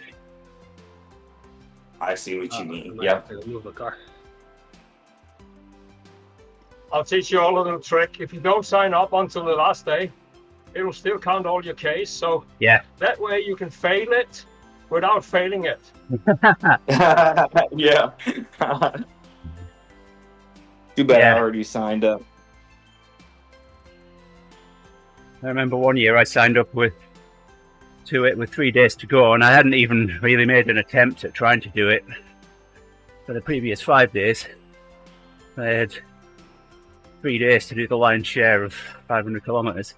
I see what you mean. I Yeah. have to move the car. I'll teach you all a little trick. If you don't sign up until the last day, it will still count all your Ks. So Yeah. that way you can fail it without failing it. Yeah. Too bad Yeah. I already signed up. I remember one year I signed up with 3 days to go, and I hadn't even really made an attempt at trying to do it for the previous 5 days. I had 3 days to do the lion's share of 500 kilometers.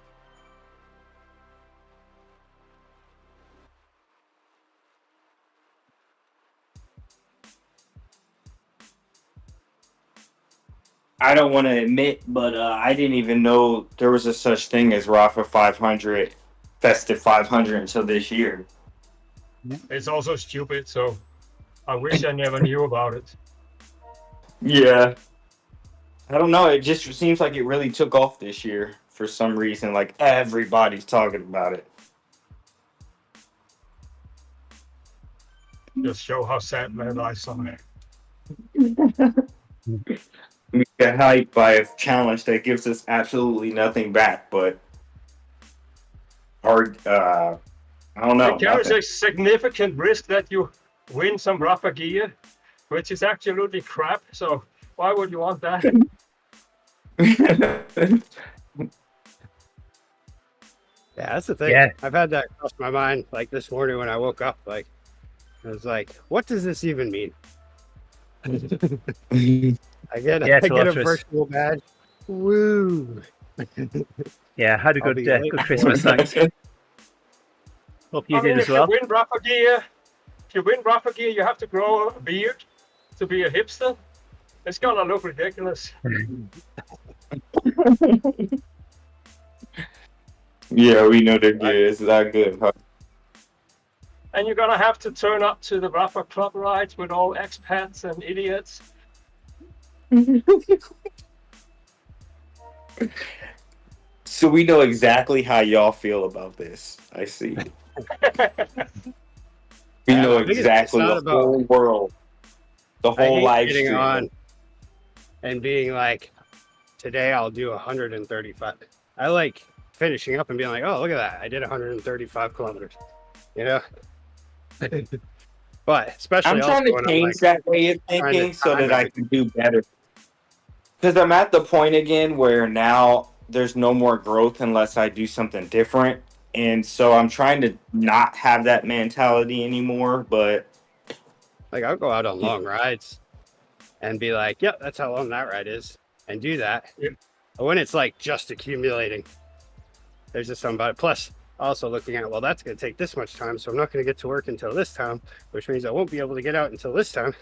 I don't want to admit, but I didn't even know there was a such thing as Rafa 500, Festive 500 until this year. It's also stupid, so I wish I never knew about it. Yeah. I don't know. It just seems like it really took off this year for some reason. Like everybody's talking about it. Just show how sad my lives are. We get hyped by a challenge that gives us absolutely nothing back, but I don't know. It carries nothing. a significant risk that you win some rougher gear, which is absolutely crap. So why would you want that? Yeah, that's the thing. Yeah. I've had that cross my mind like this morning when I woke up. Like, I was like, what does this even mean? I get, Yeah, I get a torturous. virtual badge. Woo! Yeah, had a I'll good be late. good Christmas, thanks. Hope you I mean, did as well. If you win rougher gear, you have to grow a beard to be a hipster. It's gonna look ridiculous. Yeah, we know they're good. It's not good. Huh? And you're gonna have to turn up to the rougher club rides with all expats and idiots. So we know exactly how y'all feel about this. I see. We Yeah, know I think it's exactly not the about- whole world, the I whole hate live getting stream. on and being like, today I'll do 135. I like finishing up and being like, oh, look at that. I did 135 kilometers. You know? But especially I'm trying also to when change I'm like, that way of trying to thinking so time that I can do better. Because I'm at the point again where now there's no more growth unless I do something different. And so I'm trying to not have that mentality anymore. But like I'll go out on long rides and be like, yep, that's how long that ride is, and do that. Yeah. But when it's like just accumulating, there's just something about it. Plus, also looking at, well, that's going to take this much time, so I'm not going to get to work until this time, which means I won't be able to get out until this time.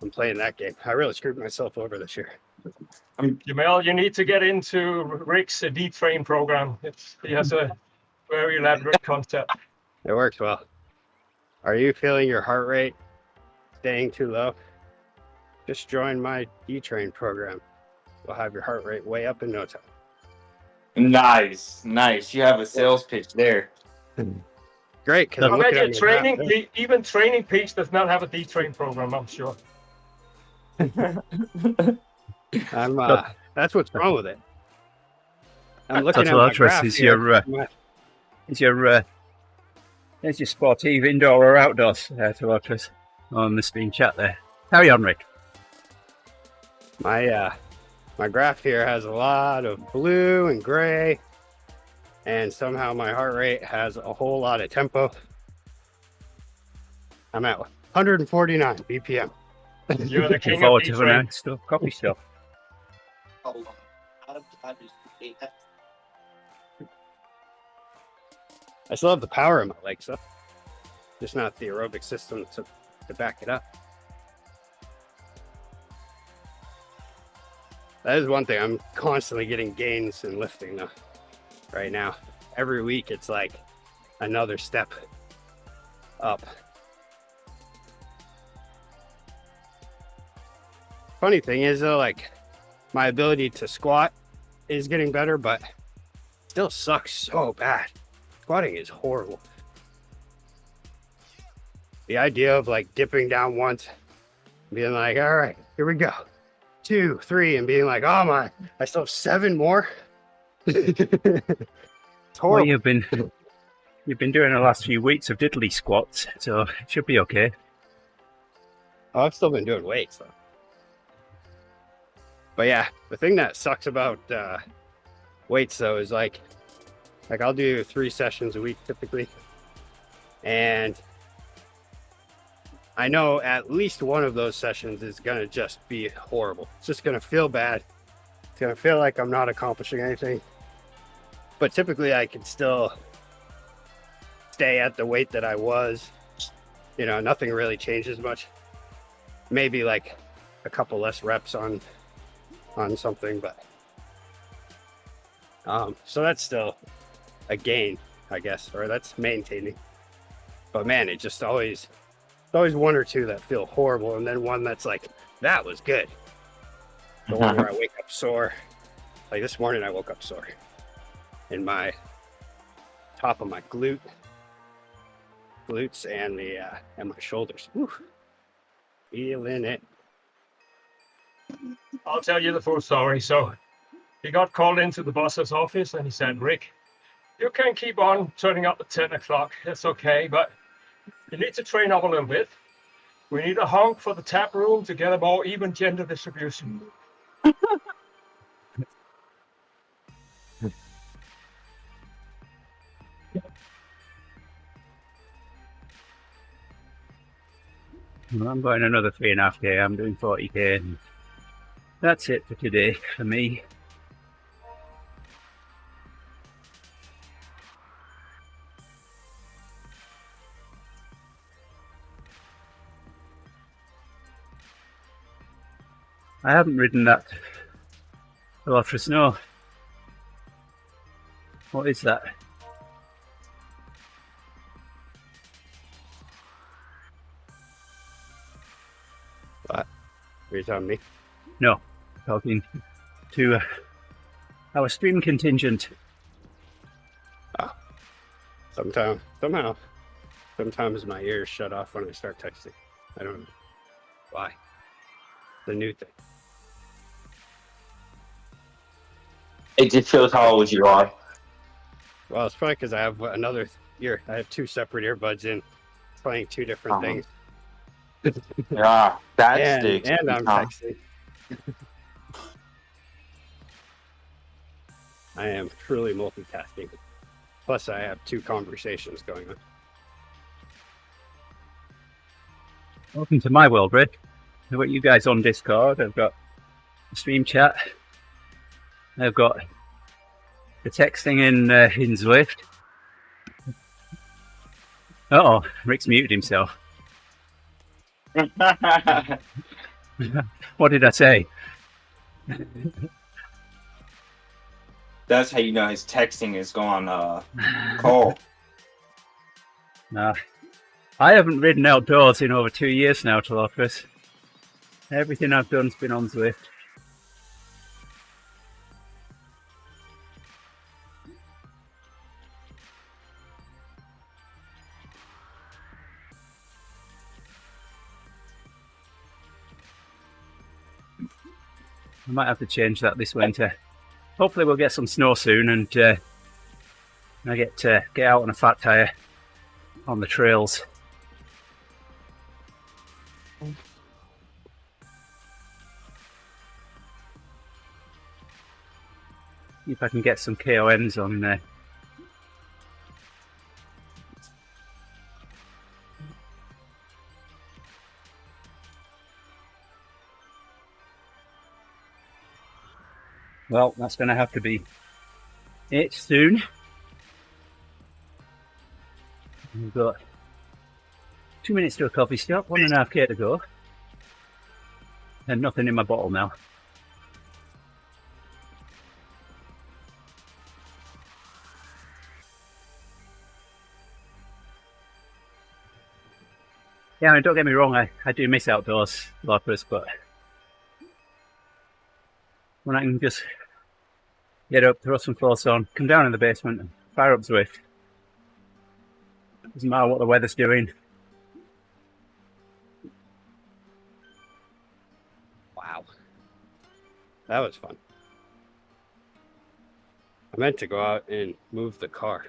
I'm playing that game. I really screwed myself over this year. Jamel, you need to get into Rick's D-Train program. He has a very elaborate concept. It works well. Are you feeling your heart rate staying too low? Just join my D-Train program. We'll have your heart rate way up in no time. nice. You have a sales pitch there. Great, because I'm I looking bet at you my map. even Training Peaks does not have a D-Train program, I'm sure. I'm that's what's wrong with it. I'm looking Total at my Ultras graph is here. your There's your Sportive indoor or outdoors to watch us on the stream chat there. Carry on, Rick. My graph here has a lot of blue and gray, and somehow my heart rate has a whole lot of tempo. I'm at 149 BPM. You're the Looking king of forward to D-Train. the stuff, copy stuff. I still have the power in my legs, though. Just not the aerobic system to back it up. That is one thing. I'm constantly getting gains in lifting though. Right now, every week it's like another step up. Funny thing is though, like my ability to squat is getting better, but still sucks so bad. Squatting is horrible. The idea of like dipping down once, being like, all right, here we go. 2, 3, and being like, oh my, I still have 7 more. It's horrible. Well, you've been doing the last few weeks of diddly squats, so it should be okay. Oh, I've still been doing weights though. But yeah, the thing that sucks about weights though is like I'll do 3 sessions a week typically, and I know at least one of those sessions is gonna just be horrible. It's just gonna feel bad. It's gonna feel like I'm not accomplishing anything. But typically I can still stay at the weight that I was. You know, nothing really changes much. Maybe like a couple less reps on something, but so that's still a gain, I guess, or that's maintaining. But man, it just always one or two that feel horrible, and then one that's like, that was good. The one where I wake up sore. Like this morning I woke up sore in my top of my glutes and my shoulders. Whew. Feeling it. I'll tell you the full story. So he got called into the boss's office and he said, Rick, you can keep on turning up at 10 o'clock. That's okay, but you need to train up a little bit. We need a honk for the tap room to get a more even gender distribution. Well, I'm going another 3.5K. I'm doing 40K. And that's it for today for me. I haven't ridden that Ultra Snow. What is that? What? Are you telling me? No, talking to our stream contingent. Oh. Sometimes my ears shut off when I start texting. I don't know why. The new thing. It just shows how old you are. Well, it's probably because I have another ear. I have 2 separate earbuds in, playing 2 different things. Yeah, that sticks. And I'm texting. I am truly multitasking. Plus, I have 2 conversations going on. Welcome to my world, Rick. I've got you guys on Discord. I've got the stream chat. I've got the texting in Zwift. Uh-oh, Rick's muted himself. What did I say? That's how you know his texting is gone cold. Nah. I haven't ridden outdoors in over 2 years now, Talopus. Everything I've done's been on Zwift. I might have to change that this winter. Hopefully we'll get some snow soon and I get out on a fat tyre on the trails. See if I can get some KOMs on there. Well, that's going to have to be it soon. We've got 2 minutes to a coffee stop, 1.5k to go, and nothing in my bottle now. Yeah, I mean, don't get me wrong, I do miss outdoors, Lopers, but when I can just get up, throw some clothes on, come down in the basement and fire up Zwift. Doesn't matter what the weather's doing. Wow. That was fun. I meant to go out and move the car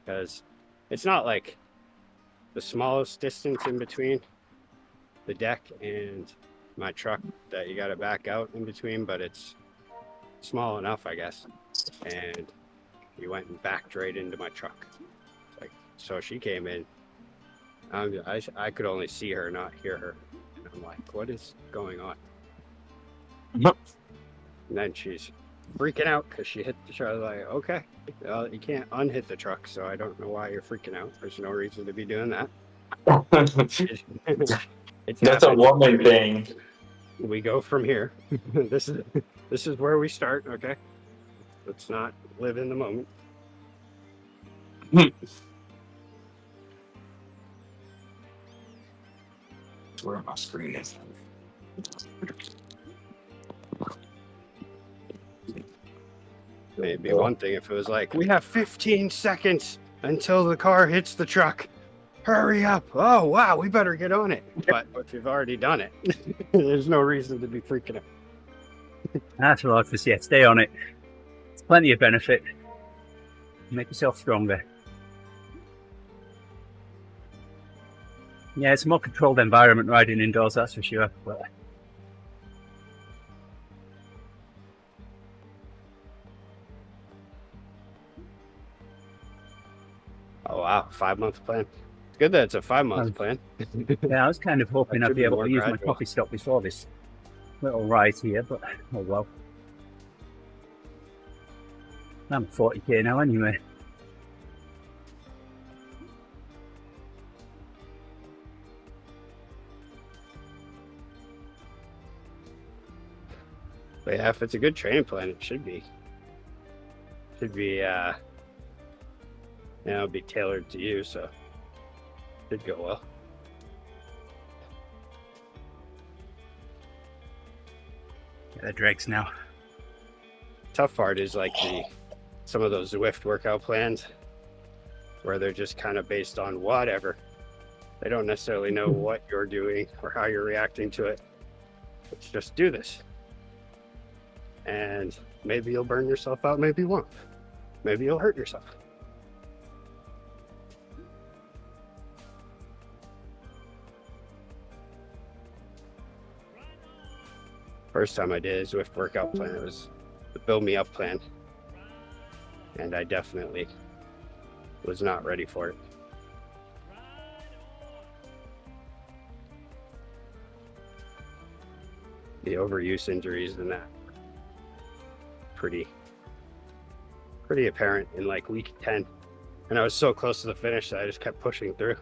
because it's not like the smallest distance in between the deck and my truck that you got to back out in between, but it's small enough, I guess. And he went and backed right into my truck. Like, so she came in. I could only see her, not hear her. And I'm like, what is going on? And then she's freaking out because she hit the truck. I was like, okay, you can't unhit the truck, so I don't know why you're freaking out. There's no reason to be doing that. That's a woman thing. We go from here. This is where we start. Okay, let's not live in the moment. Where my screen is. It'd be one thing if it was like, we have 15 seconds until the car hits the truck. Hurry up. Oh, wow, we better get on it. But if you've already done it, there's no reason to be freaking out. That's what I like to see. Stay on it. It's plenty of benefit. Make yourself stronger. Yeah, it's a more controlled environment riding indoors, that's for sure. But oh, wow, 5-month plan. It's good that it's a 5-month plan. yeah, I was kind of hoping I'd be able to use gradual. my coffee stop before this little ride here, but oh well. I'm 40k now anyway. But yeah, if it's a good training plan, it should be, be tailored to you, so it should go well. Yeah, the dregs now. Tough part is like some of those Zwift workout plans where they're just kind of based on whatever. They don't necessarily know what you're doing or how you're reacting to it. Let's just do this. And maybe you'll burn yourself out, maybe you won't. Maybe you'll hurt yourself. First time I did a Zwift workout plan, it was the build me up plan. And I definitely was not ready for it. The overuse injuries and that pretty apparent in like week 10. And I was so close to the finish that I just kept pushing through.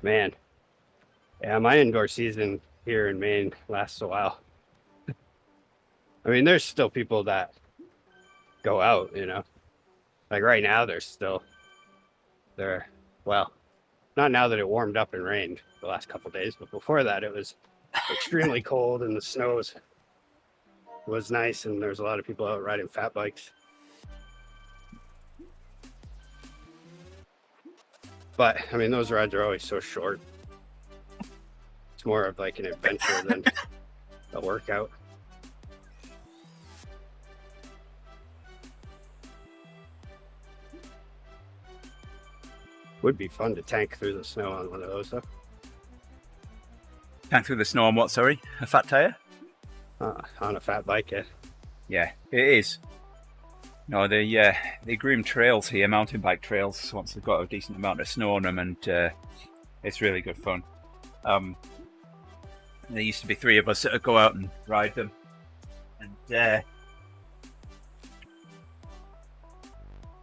Man, yeah, my indoor season here in Maine lasts a while. I mean, there's still people that go out, like right now well, not now that it warmed up and rained the last couple of days, but before that it was extremely cold and the snow's was nice, and there's a lot of people out riding fat bikes. But I mean, those rides are always so short. It's more of like an adventure than a workout. Would be fun to tank through the snow on one of those, though. Tank through the snow on what, sorry? A fat tyre? On a fat bike, yeah. Yeah, it is. No, they groom trails here, mountain bike trails, once they've got a decent amount of snow on them, and it's really good fun. There used to be 3 of us that would go out and ride them, and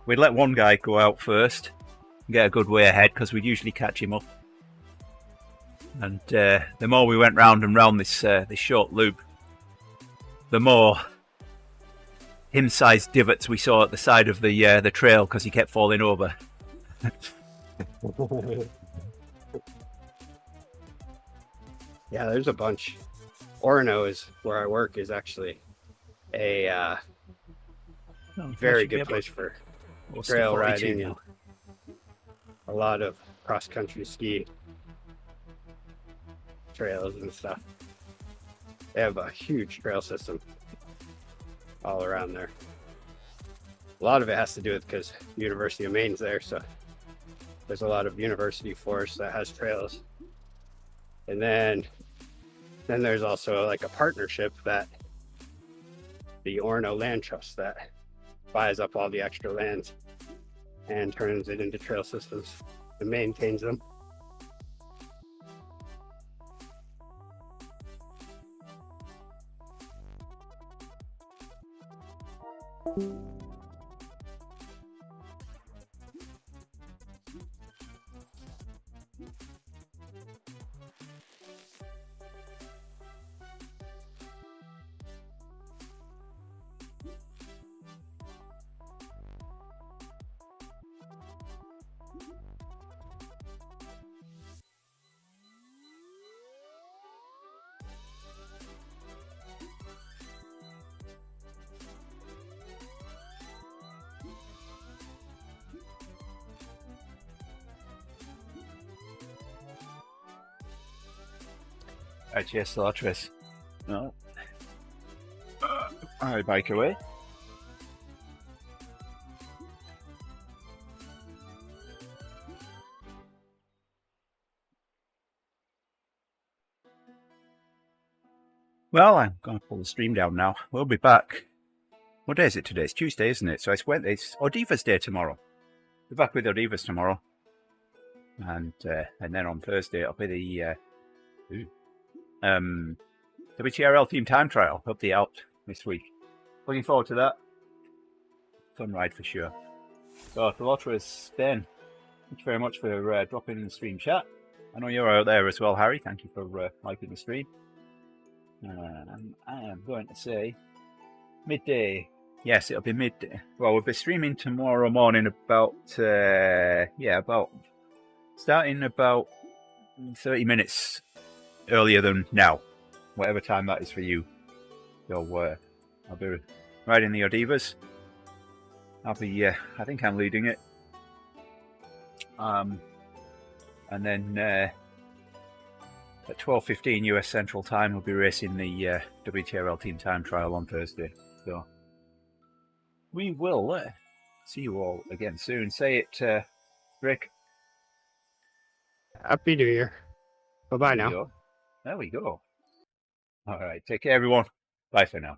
we'd let one guy go out first and get a good way ahead, because we'd usually catch him up. And the more we went round and round this short loop, the more him-sized divots we saw at the side of the trail, because he kept falling over. Yeah, there's a bunch. Orono is where I work, is actually a very good place for trail riding and a lot of cross-country ski trails and stuff. They have a huge trail system all around there. A lot of it has to do with because University of Maine's there, so there's a lot of university forest that has trails. And then there's also like a partnership that the Orono Land Trust that buys up all the extra lands and turns it into trail systems and maintains them. Right, yes, Lartris. No. I bike away. Well, I'm going to pull the stream down now. We'll be back. What day is it today? It's Tuesday, isn't it? So it's Odiva's Day tomorrow. We're back with Odiva's tomorrow. And then on Thursday it'll be the WTRL Team Time Trial. Hope they're out this week. Looking forward to that. Fun ride for sure. So, Philoterus, Ben, thank you very much for dropping in the stream chat. I know you're out there as well, Harry. Thank you for liking the stream. I am going to say midday. Yes, it'll be midday. Well, we'll be streaming tomorrow morning about starting about 30 minutes earlier than now, whatever time that is for you. So I'll be riding the Odivas. I think I'm leading it. And then at 12:15 US Central Time, we'll be racing the WTRL Team Time Trial on Thursday. So we will see you all again soon. Say it, Rick. Happy New Year. Bye-bye now. There we go. All right. Take care, everyone. Bye for now.